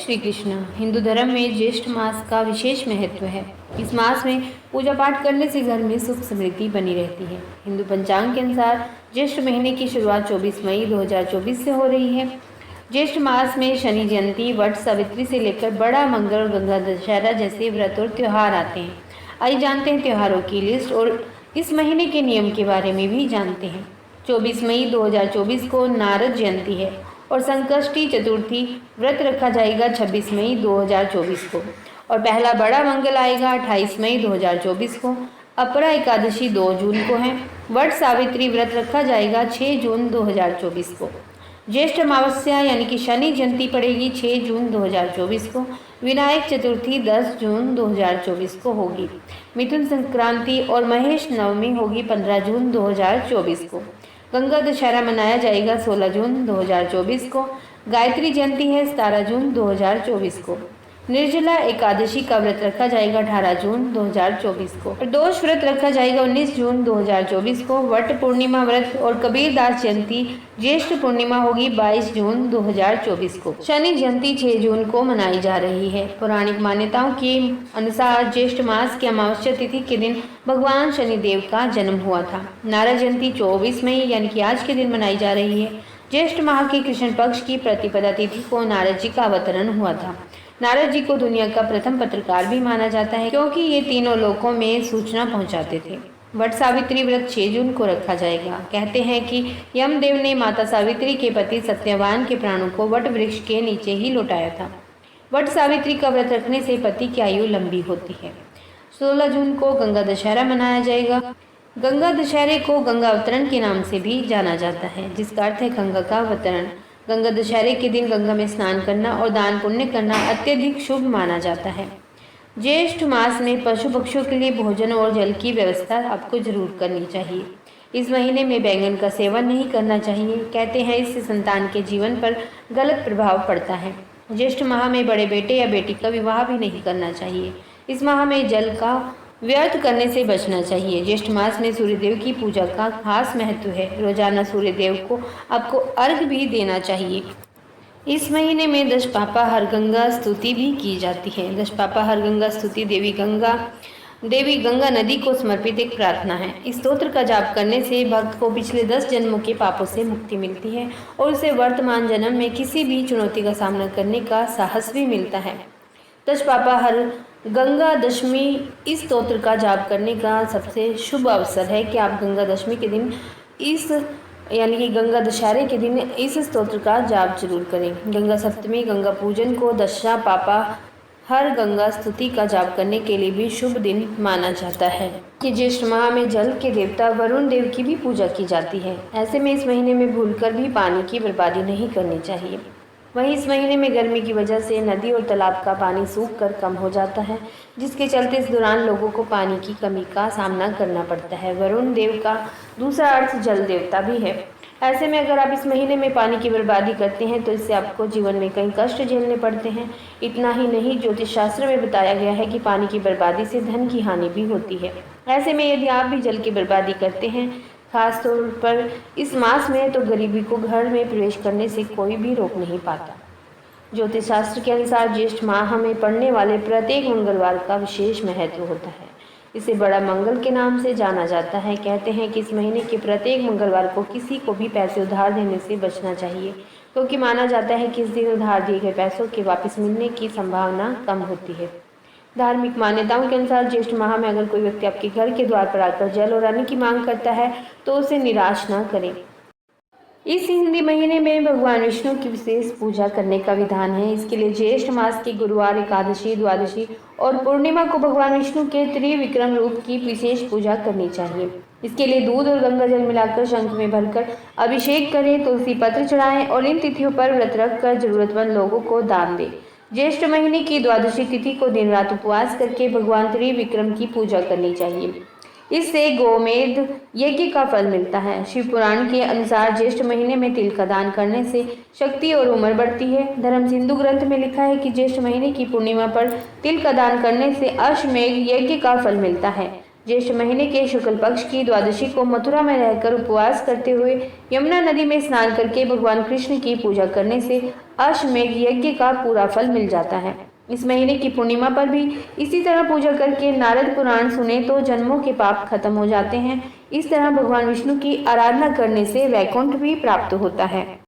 श्री कृष्ण। हिंदू धर्म में ज्येष्ठ मास का विशेष महत्व है। इस मास में पूजा पाठ करने से घर में सुख समृद्धि बनी रहती है। हिंदू पंचांग के अनुसार ज्येष्ठ महीने की शुरुआत 24 मई 2024 से हो रही है। ज्येष्ठ मास में शनि जयंती, वट सावित्री से लेकर बड़ा मंगल और गंगा दशहरा जैसे व्रत और त्योहार आते हैं। आइए जानते हैं त्योहारों की लिस्ट और इस महीने के नियम के बारे में भी जानते हैं। 24 मई 2024 को नारद जयंती है और संकष्टी चतुर्थी व्रत रखा जाएगा 26 मई 2024 को और पहला बड़ा मंगल आएगा 28 मई 2024 को। अपरा एकादशी 2 जून को है। वट सावित्री व्रत रखा जाएगा 6 जून 2024 को। ज्येष्ठ अमावस्या यानी कि शनि जयंती पड़ेगी 6 जून 2024 को। विनायक चतुर्थी 10 जून 2024 को होगी। मिथुन संक्रांति और महेश नवमी होगी 15 जून 2024 को। गंगा दशहरा मनाया जाएगा 16 जून 2024 को। गायत्री जयंती है 17 जून 2024 को। निर्जला एकादशी का व्रत रखा जाएगा 18 जून 2024 को। प्रदोष व्रत रखा जाएगा 19 जून 2024 को। वट पूर्णिमा व्रत और कबीरदास जयंती ज्येष्ठ पूर्णिमा होगी 22 जून 2024 को। शनि जयंती 6 जून को मनाई जा रही है। पौराणिक मान्यताओं के अनुसार ज्येष्ठ मास की अमावस्या तिथि के दिन भगवान शनिदेव का जन्म हुआ था। नारद जयंती 24 मई यानी कि आज के दिन मनाई जा रही है। ज्येष्ठ माह के कृष्ण पक्ष की प्रतिपदा तिथि को नारद जी का अवतरण हुआ था। नारद जी को दुनिया का प्रथम पत्रकार भी माना जाता है क्योंकि ये तीनों लोकों में सूचना पहुंचाते थे। वट सावित्री व्रत 6 जून को रखा जाएगा। कहते हैं कि यमदेव ने माता सावित्री के पति सत्यवान के प्राणों को वट वृक्ष के नीचे ही लौटाया था। वट सावित्री का व्रत रखने से पति की आयु लंबी होती है। 16 जून को गंगा दशहरा मनाया जाएगा। गंगा दशहरे को गंगा अवतरण के नाम से भी जाना जाता है, जिसका अर्थ है गंगा का अवतरण। गंगा दशहरे के दिन गंगा में स्नान करना और दान पुण्य करना अत्यधिक शुभ माना जाता है। ज्येष्ठ मास में पशु पक्षियों के लिए भोजन और जल की व्यवस्था आपको जरूर करनी चाहिए। इस महीने में बैंगन का सेवन नहीं करना चाहिए। कहते हैं इससे संतान के जीवन पर गलत प्रभाव पड़ता है। ज्येष्ठ माह में बड़े बेटे या बेटी का विवाह भी नहीं करना चाहिए। इस माह में जल का व्यर्थ करने से बचना चाहिए। ज्येष्ठ मास में सूर्यदेव की पूजा का खास महत्व है। रोजाना सूर्यदेव को आपको अर्घ भी देना चाहिए। इस महीने में दशपापा हर गंगा स्तुति भी की जाती है। दशपापा हर गंगा स्तुति देवी गंगा नदी को समर्पित एक प्रार्थना है। इस स्तोत्र का जाप करने से भक्त को पिछले 10 जन्मों के पापों से मुक्ति मिलती है और उसे वर्तमान जन्म में किसी भी चुनौती का सामना करने का साहस भी मिलता है। दशपापा हर गंगा दशमी इस स्तोत्र का जाप करने का सबसे शुभ अवसर है कि आप गंगा दशमी के दिन यानी कि गंगा दशहरे के दिन इस स्तोत्र का जाप जरूर करें। गंगा सप्तमी गंगा पूजन को दशा पापा हर गंगा स्तुति का जाप करने के लिए भी शुभ दिन माना जाता है। कि ज्येष्ठ माह में जल के देवता वरुण देव की भी पूजा की जाती है। ऐसे में इस महीने में भूलकर भी पानी की बर्बादी नहीं करनी चाहिए। वहीं इस महीने में गर्मी की वजह से नदी और तालाब का पानी सूख कर कम हो जाता है, जिसके चलते इस दौरान लोगों को पानी की कमी का सामना करना पड़ता है। वरुण देव का दूसरा अर्थ जल देवता भी है। ऐसे में अगर आप इस महीने में पानी की बर्बादी करते हैं तो इससे आपको जीवन में कई कष्ट झेलने पड़ते हैं। इतना ही नहीं, ज्योतिष शास्त्र में बताया गया है कि पानी की बर्बादी से धन की हानि भी होती है। ऐसे में यदि आप भी जल की बर्बादी करते हैं, खास तौर पर इस मास में, तो गरीबी को घर में प्रवेश करने से कोई भी रोक नहीं पाता। ज्योतिष शास्त्र के अनुसार ज्येष्ठ माह में पड़ने वाले प्रत्येक मंगलवार का विशेष महत्व होता है। इसे बड़ा मंगल के नाम से जाना जाता है। कहते हैं कि इस महीने के प्रत्येक मंगलवार को किसी को भी पैसे उधार देने से बचना चाहिए, क्योंकि माना जाता है कि इस दिन उधार दिए गए पैसों के वापस मिलने की संभावना कम होती है। धार्मिक मान्यताओं के अनुसार ज्येष्ठ माह में अगर कोई व्यक्ति आपके घर के द्वार पर आकर जल और अन्न की मांग करता है तो उसे निराश न करें। इस हिंदी महीने में भगवान विष्णु की विशेष पूजा करने का विधान है। इसके लिए ज्येष्ठ मास की गुरुवार, एकादशी, द्वादशी और पूर्णिमा को भगवान विष्णु के त्रिविक्रम रूप की विशेष पूजा करनी चाहिए। इसके लिए दूध और गंगा जल मिलाकर शंख में भरकर अभिषेक करें, तुलसी पत्र चढ़ाएं और इन तिथियों पर व्रत रखकर जरूरतमंद लोगों को दान दें। ज्येष्ठ महीने की द्वादशी तिथि को दिन रात उपवास करके भगवान त्रिविक्रम की पूजा करनी चाहिए। इससे गोमेध यज्ञ का फल मिलता है। शिव पुराण के अनुसार ज्येष्ठ महीने में तिल का दान करने से शक्ति और उम्र बढ़ती है। धर्म सिंधु ग्रंथ में लिखा है कि ज्येष्ठ महीने की पूर्णिमा पर तिल का दान करने से अश्वमेध यज्ञ का फल मिलता है। ज्येष्ठ महीने के शुक्ल पक्ष की द्वादशी को मथुरा में रहकर उपवास करते हुए यमुना नदी में स्नान करके भगवान कृष्ण की पूजा करने से अश्वमेध यज्ञ का पूरा फल मिल जाता है। इस महीने की पूर्णिमा पर भी इसी तरह पूजा करके नारद पुराण सुने तो जन्मों के पाप खत्म हो जाते हैं। इस तरह भगवान विष्णु की आराधना करने से वैकुंठ भी प्राप्त होता है।